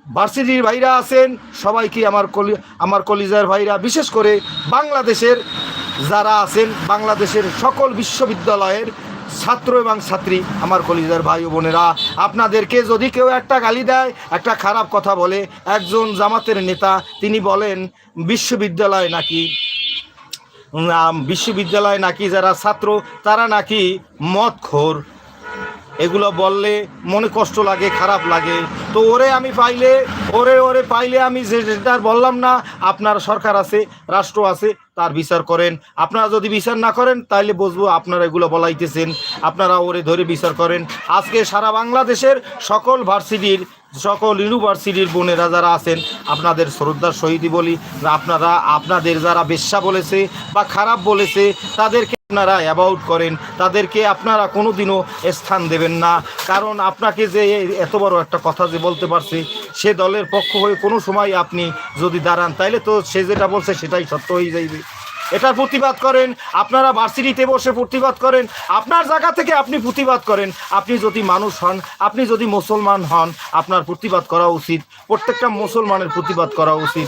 ভার্সিটির ভাইরা আছেন সবাইকে আমার কলিজার ভাইরা, বিশেষ করে বাংলাদেশের যারা আছেন, বাংলাদেশের সকল বিশ্ববিদ্যালয়ের ছাত্র এবং ছাত্রী, আমার কলিজার ভাই ও বোনেরা, আপনাদেরকে যদি কেউ একটা গালি দেয়, একটা খারাপ কথা বলে, একজন জামাতের নেতা তিনি বলেন বিশ্ববিদ্যালয় নাকি যারা ছাত্র তারা নাকি মদখোর, এগুলো বললে মনে কষ্ট লাগে, খারাপ লাগে। তো ওরে পাইলে আমি যেটা বললাম না, আপনার সরকার আছে, রাষ্ট্র আছে, তার বিচার করেন। আপনারা যদি বিচার না করেন তাহলে বুঝবো আপনারা এগুলো বলাইতেছেন, আপনারা ওরে ধরে বিচার করেন। আজকে সারা বাংলাদেশের সকল ভার্সিটির, সকল ইউনিভার্সিটির বোনেরা যারা আছেন, আপনাদের শ্রদ্ধার সহিতই বলি, আপনাদের যারা বেশ্যা বলেছে বা খারাপ বলেছে তাদেরকে আপনারা অ্যাবাউট করেন, তাদেরকে আপনারা কোনোদিনও স্থান দেবেন না। কারণ আপনাকে যে এত বড় একটা কথা যে বলতে পারছে, সে দলের পক্ষ হয়ে কোনো সময় আপনি যদি দাঁড়ান তাইলে তো সে যেটা বলছে সেটাই সত্য হয়ে যাইবে। এটার প্রতিবাদ করেন, আপনারা ভার্সিটিতে বসে প্রতিবাদ করেন, আপনার জায়গা থেকে আপনি প্রতিবাদ করেন। আপনি যদি মানুষ হন, আপনি যদি মুসলমান হন, আপনার প্রতিবাদ করা উচিত। প্রত্যেকটা মুসলমানের প্রতিবাদ করা উচিত।